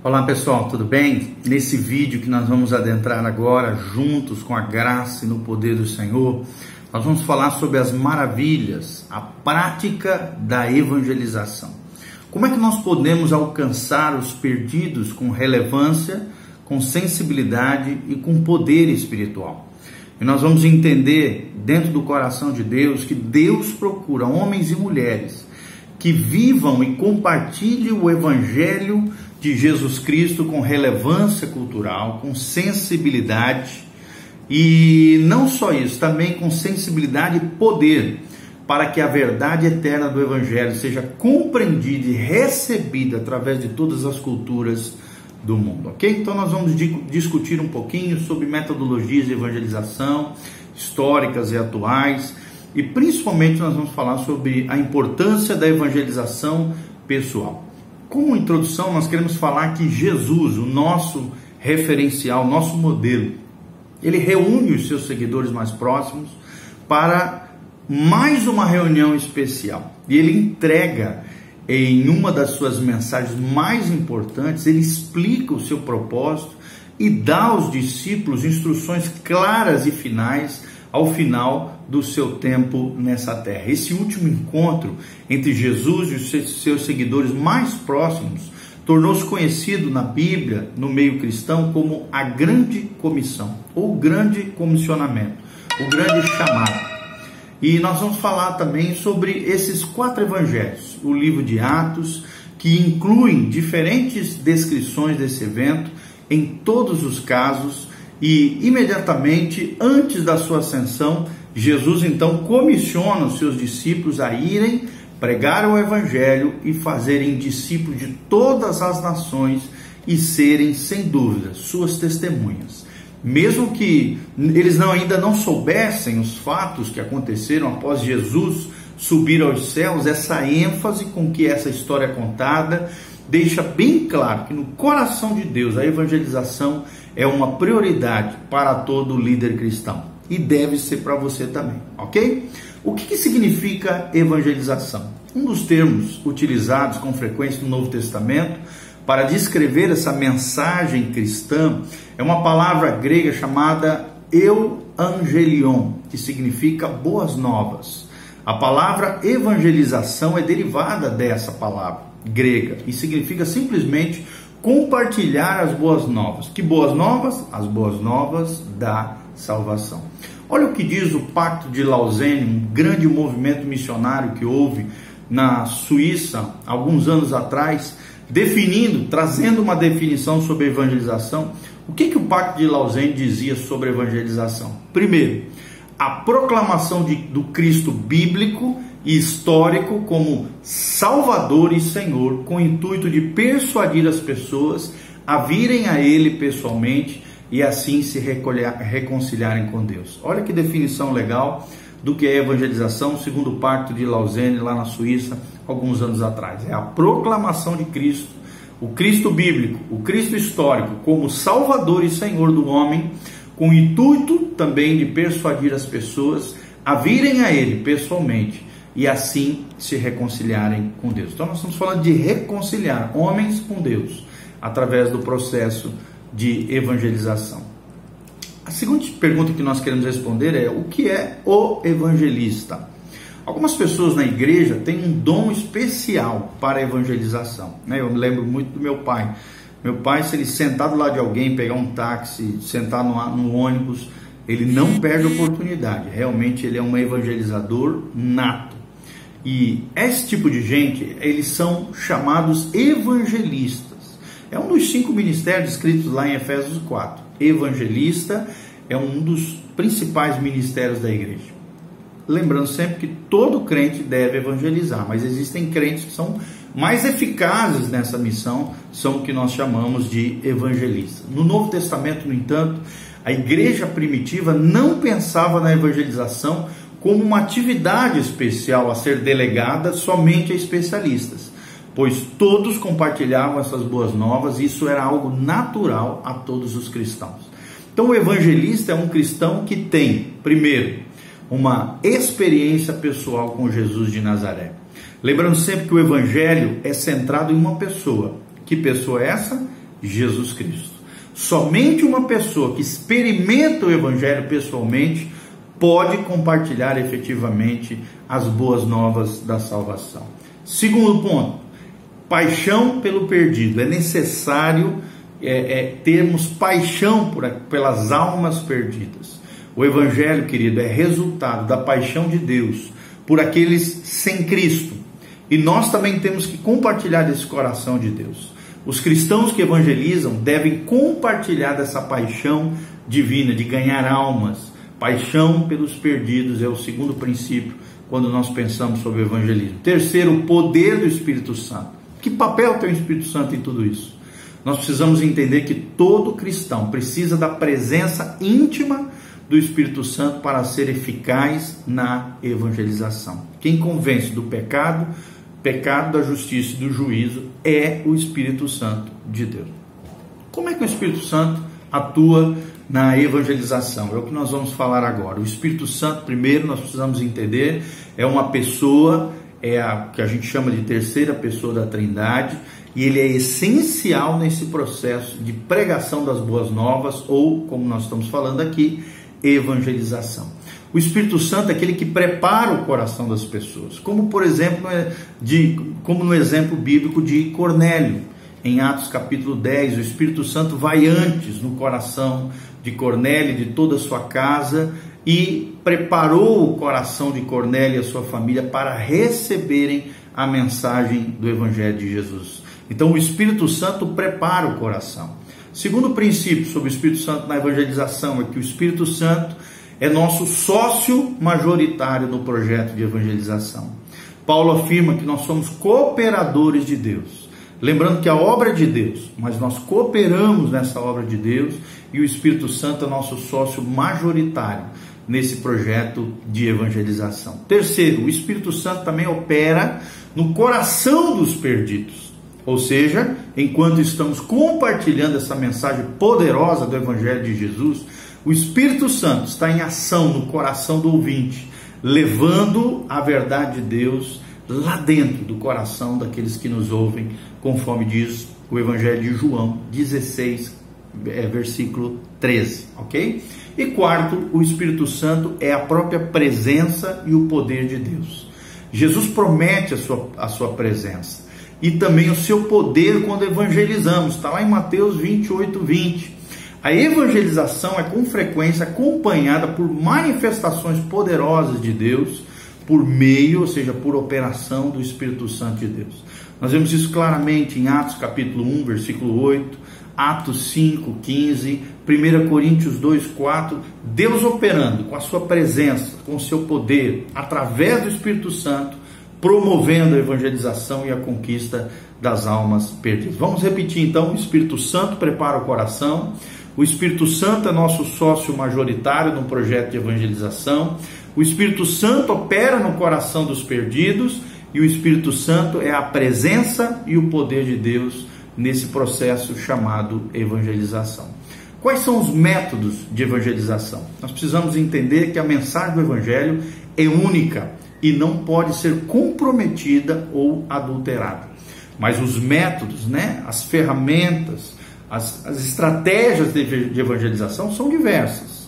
Olá pessoal, tudo bem? Nesse vídeo que nós vamos adentrar agora, juntos com a graça e no poder do Senhor, nós vamos falar sobre as maravilhas, a prática da evangelização. Como é que nós podemos alcançar os perdidos com relevância, com sensibilidade e com poder espiritual? E nós vamos entender dentro do coração de Deus que Deus procura homens e mulheres que vivam e compartilhem o Evangelho de Jesus Cristo com relevância cultural, com sensibilidade e não só isso, também com sensibilidade e poder, para que a verdade eterna do Evangelho seja compreendida e recebida através de todas as culturas do mundo, ok? Então nós vamos discutir um pouquinho sobre metodologias de evangelização históricas e atuais, e principalmente nós vamos falar sobre a importância da evangelização pessoal. Como introdução, nós queremos falar que Jesus, o nosso referencial, nosso modelo, ele reúne os seus seguidores mais próximos para mais uma reunião especial. E ele entrega em uma das suas mensagens mais importantes, ele explica o seu propósito e dá aos discípulos instruções claras e finais ao final do seu tempo nessa terra. Esse último encontro entre Jesus e os seus seguidores mais próximos tornou-se conhecido na Bíblia, no meio cristão, como a grande comissão, ou o grande comissionamento, o grande chamado. E nós vamos falar também sobre esses 4 evangelhos, o livro de Atos, que incluem diferentes descrições desse evento em todos os casos. E imediatamente antes da sua ascensão, Jesus então comissiona os seus discípulos a irem pregar o Evangelho e fazerem discípulos de todas as nações e serem, sem dúvida, suas testemunhas. Mesmo que eles ainda não soubessem os fatos que aconteceram após Jesus subir aos céus, essa ênfase com que essa história é contada deixa bem claro que no coração de Deus a evangelização é uma prioridade para todo líder cristão e deve ser para você também, ok? O que significa evangelização? Um dos termos utilizados com frequência no Novo Testamento para descrever essa mensagem cristã é uma palavra grega chamada euangelion, que significa boas novas. A palavra evangelização é derivada dessa palavra grega e significa simplesmente compartilhar as boas novas. Que boas novas? As boas novas da salvação. Olha o que diz o Pacto de Lausanne, um grande movimento missionário que houve na Suíça alguns anos atrás, trazendo uma definição sobre evangelização. O que o Pacto de Lausanne dizia sobre evangelização? Primeiro, a proclamação do Cristo bíblico e histórico como Salvador e Senhor, com o intuito de persuadir as pessoas a virem a Ele pessoalmente e assim se reconciliarem com Deus. Olha que definição legal do que é evangelização, segundo o Pacto de Lausanne, lá na Suíça, alguns anos atrás. É a proclamação de Cristo, o Cristo bíblico, o Cristo histórico, como Salvador e Senhor do homem, com o intuito também de persuadir as pessoas a virem a Ele pessoalmente e assim se reconciliarem com Deus. Então nós estamos falando de reconciliar homens com Deus através do processo de evangelização. A segunda pergunta que nós queremos responder é: o que é o evangelista? Algumas pessoas na igreja têm um dom especial para a evangelização, né? Eu me lembro muito do meu pai. Meu pai, se ele sentar do lado de alguém, pegar um táxi, sentar no ônibus, ele não perde a oportunidade. Realmente ele é um evangelizador nato. E esse tipo de gente, eles são chamados evangelistas. É um dos 5 ministérios descritos lá em Efésios 4. Evangelista é um dos principais ministérios da igreja. Lembrando sempre que todo crente deve evangelizar, mas existem crentes que são mais eficazes nessa missão, são o que nós chamamos de evangelistas. No Novo Testamento, no entanto, a igreja primitiva não pensava na evangelização como uma atividade especial a ser delegada somente a especialistas, pois todos compartilhavam essas boas novas e isso era algo natural a todos os cristãos. Então o evangelista é um cristão que tem, primeiro, uma experiência pessoal com Jesus de Nazaré. Lembrando sempre que o evangelho é centrado em uma pessoa. Que pessoa é essa? Jesus Cristo. Somente uma pessoa que experimenta o Evangelho pessoalmente pode compartilhar efetivamente as boas novas da salvação. Segundo ponto, paixão pelo perdido. É necessário termos paixão pelas almas perdidas. O Evangelho, querido, é resultado da paixão de Deus por aqueles sem Cristo. E nós também temos que compartilhar desse coração de Deus. Os cristãos que evangelizam devem compartilhar dessa paixão divina de ganhar almas. Paixão pelos perdidos é o segundo princípio quando nós pensamos sobre o evangelismo. Terceiro, o poder do Espírito Santo. Que papel tem o Espírito Santo em tudo isso? Nós precisamos entender que todo cristão precisa da presença íntima do Espírito Santo para ser eficaz na evangelização. Quem convence do pecado, da justiça e do juízo é o Espírito Santo de Deus. Como é que o Espírito Santo atua na evangelização? É o que nós vamos falar agora. O Espírito Santo, primeiro, nós precisamos entender, é uma pessoa, é a que a gente chama de terceira pessoa da Trindade, e ele é essencial nesse processo de pregação das boas novas, ou, como nós estamos falando aqui, evangelização. O Espírito Santo é aquele que prepara o coração das pessoas, como por exemplo, como no exemplo bíblico de Cornélio. Em Atos capítulo 10, o Espírito Santo vai antes no coração de Cornélio e de toda a sua casa e preparou o coração de Cornélio e a sua família para receberem a mensagem do Evangelho de Jesus. Então o Espírito Santo prepara o coração. Segundo princípio sobre o Espírito Santo na evangelização é que o Espírito Santo é nosso sócio majoritário no projeto de evangelização. Paulo afirma que nós somos cooperadores de Deus. Lembrando que a obra é de Deus, mas nós cooperamos nessa obra de Deus e o Espírito Santo é nosso sócio majoritário nesse projeto de evangelização. Terceiro, o Espírito Santo também opera no coração dos perdidos. Ou seja, enquanto estamos compartilhando essa mensagem poderosa do Evangelho de Jesus, o Espírito Santo está em ação no coração do ouvinte, levando a verdade de Deus lá dentro do coração daqueles que nos ouvem, conforme diz o Evangelho de João 16, versículo 13, ok? E quarto, o Espírito Santo é a própria presença e o poder de Deus. Jesus promete a sua presença e também o seu poder quando evangelizamos, está lá em Mateus 28, 20. A evangelização é com frequência acompanhada por manifestações poderosas de Deus, por meio, ou seja, por operação do Espírito Santo de Deus. Nós vemos isso claramente em Atos capítulo 1, versículo 8, Atos 5, 15, 1 Coríntios 2, 4, Deus operando com a sua presença, com o seu poder, através do Espírito Santo, promovendo a evangelização e a conquista das almas perdidas. Vamos repetir então: o Espírito Santo prepara o coração, o Espírito Santo é nosso sócio majoritário no projeto de evangelização, o Espírito Santo opera no coração dos perdidos e o Espírito Santo é a presença e o poder de Deus nesse processo chamado evangelização. Quais são os métodos de evangelização? Nós precisamos entender que a mensagem do Evangelho é única e não pode ser comprometida ou adulterada. Mas os métodos, as ferramentas, as estratégias de evangelização são diversas.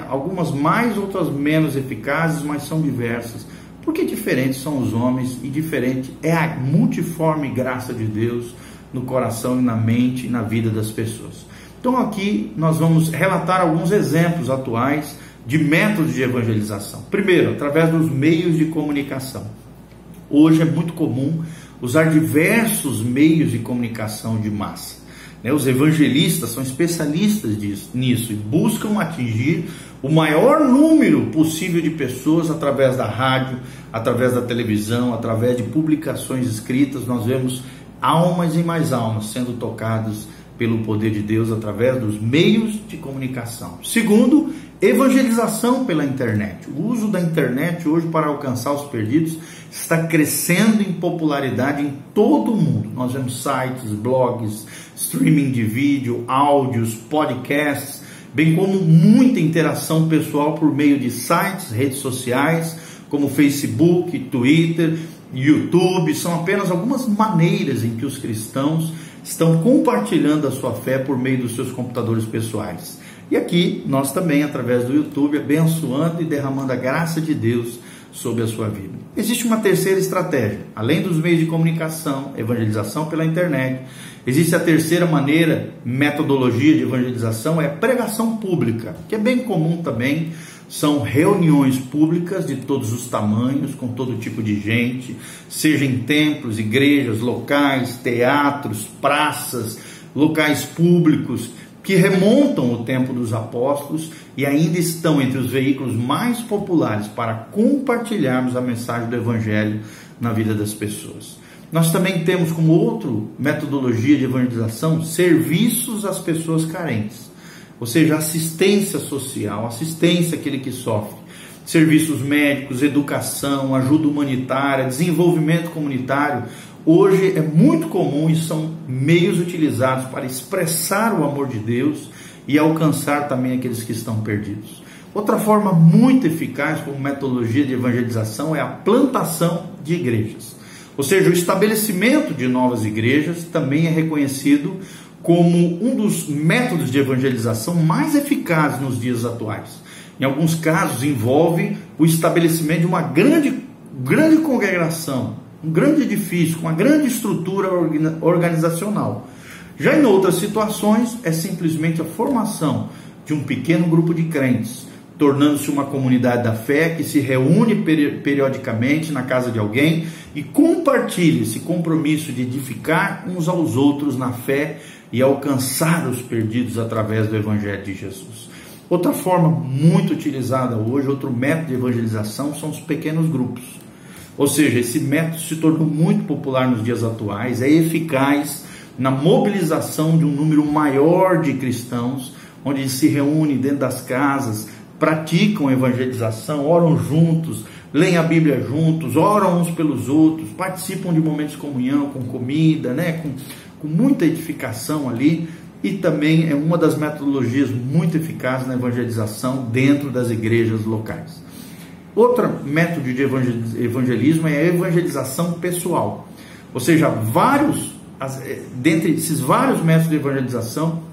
Algumas mais, outras menos eficazes, mas são diversas. Porque diferentes são os homens e diferente é a multiforme graça de Deus no coração e na mente e na vida das pessoas. Então aqui nós vamos relatar alguns exemplos atuais de métodos de evangelização. Primeiro, através dos meios de comunicação. Hoje é muito comum usar diversos meios de comunicação de massa. Os evangelistas são especialistas nisso e buscam atingir o maior número possível de pessoas através da rádio, através da televisão, através de publicações escritas. Nós vemos almas e mais almas sendo tocadas pelo poder de Deus através dos meios de comunicação. Segundo, evangelização pela internet. O uso da internet hoje para alcançar os perdidos está crescendo em popularidade em todo o mundo. Nós vemos sites, blogs, streaming de vídeo, áudios, podcasts, bem como muita interação pessoal por meio de sites, redes sociais, como Facebook, Twitter, YouTube. São apenas algumas maneiras em que os cristãos estão compartilhando a sua fé por meio dos seus computadores pessoais. E aqui nós também, através do YouTube, abençoando e derramando a graça de Deus sobre a sua vida. Existe uma terceira estratégia, além dos meios de comunicação, evangelização pela internet. Existe a terceira maneira, metodologia de evangelização, é a pregação pública, que é bem comum também. São reuniões públicas de todos os tamanhos, com todo tipo de gente, seja em templos, igrejas, locais, teatros, praças, locais públicos, que remontam o tempo dos apóstolos e ainda estão entre os veículos mais populares para compartilharmos a mensagem do Evangelho na vida das pessoas. Nós também temos como outra metodologia de evangelização serviços às pessoas carentes, ou seja, assistência social, assistência àquele que sofre, serviços médicos, educação, ajuda humanitária, desenvolvimento comunitário. Hoje é muito comum e são meios utilizados para expressar o amor de Deus e alcançar também aqueles que estão perdidos. Outra forma muito eficaz como metodologia de evangelização é a plantação de igrejas. Ou seja, o estabelecimento de novas igrejas também é reconhecido como um dos métodos de evangelização mais eficazes nos dias atuais. Em alguns casos envolve o estabelecimento de uma grande congregação, um grande edifício, com uma grande estrutura organizacional. Já em outras situações, é simplesmente a formação de um pequeno grupo de crentes, tornando-se uma comunidade da fé que se reúne periodicamente na casa de alguém e compartilha esse compromisso de edificar uns aos outros na fé e alcançar os perdidos através do Evangelho de Jesus. Outra forma muito utilizada hoje, outro método de evangelização, são os pequenos grupos. Ou seja, esse método se tornou muito popular nos dias atuais, é eficaz na mobilização de um número maior de cristãos, onde se reúnem dentro das casas, praticam evangelização, oram juntos, leem a Bíblia juntos, oram uns pelos outros, participam de momentos de comunhão, com comida, com muita edificação ali, e também é uma das metodologias muito eficazes na evangelização dentro das igrejas locais. Outro método de evangelismo é a evangelização pessoal, ou seja, dentre esses vários métodos de evangelização,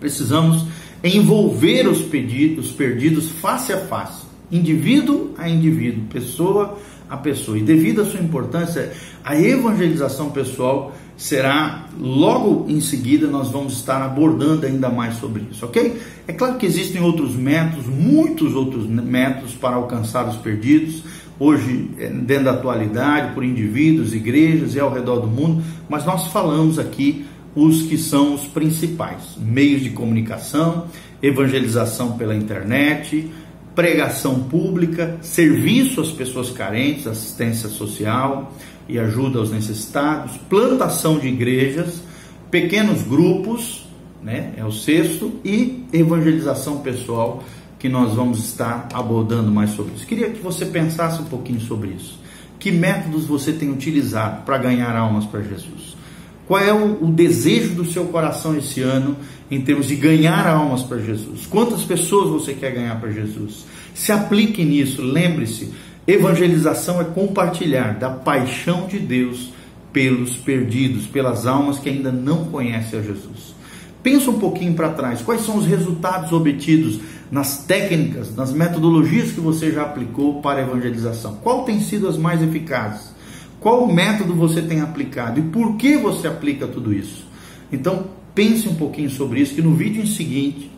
precisamos envolver os perdidos face a face, indivíduo a indivíduo, pessoa a pessoa. E devido à sua importância, a evangelização pessoal será logo em seguida, nós vamos estar abordando ainda mais sobre isso, ok? É claro que existem outros métodos, muitos outros métodos para alcançar os perdidos, hoje dentro da atualidade, por indivíduos, igrejas e ao redor do mundo, mas nós falamos aqui os que são os principais: meios de comunicação, evangelização pela internet, pregação pública, serviço às pessoas carentes, assistência social e ajuda aos necessitados, plantação de igrejas, pequenos grupos, é o sexto, e evangelização pessoal, que nós vamos estar abordando mais sobre isso. Queria que você pensasse um pouquinho sobre isso. Que métodos você tem utilizado para ganhar almas para Jesus? Qual é o desejo do seu coração esse ano em termos de ganhar almas para Jesus? Quantas pessoas você quer ganhar para Jesus? Se aplique nisso, lembre-se, evangelização é compartilhar da paixão de Deus pelos perdidos, pelas almas que ainda não conhecem a Jesus. Pensa um pouquinho para trás, quais são os resultados obtidos nas técnicas, nas metodologias que você já aplicou para a evangelização? Qual tem sido as mais eficazes? Qual método você tem aplicado e por que você aplica tudo isso? Então, pense um pouquinho sobre isso, que no vídeo seguinte,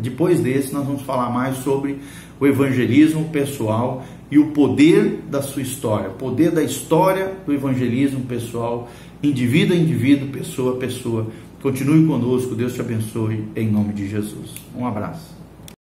depois desse, nós vamos falar mais sobre o evangelismo pessoal e o poder da sua história, o poder da história do evangelismo pessoal, indivíduo a indivíduo, pessoa a pessoa. Continue conosco, Deus te abençoe, em nome de Jesus. Um abraço.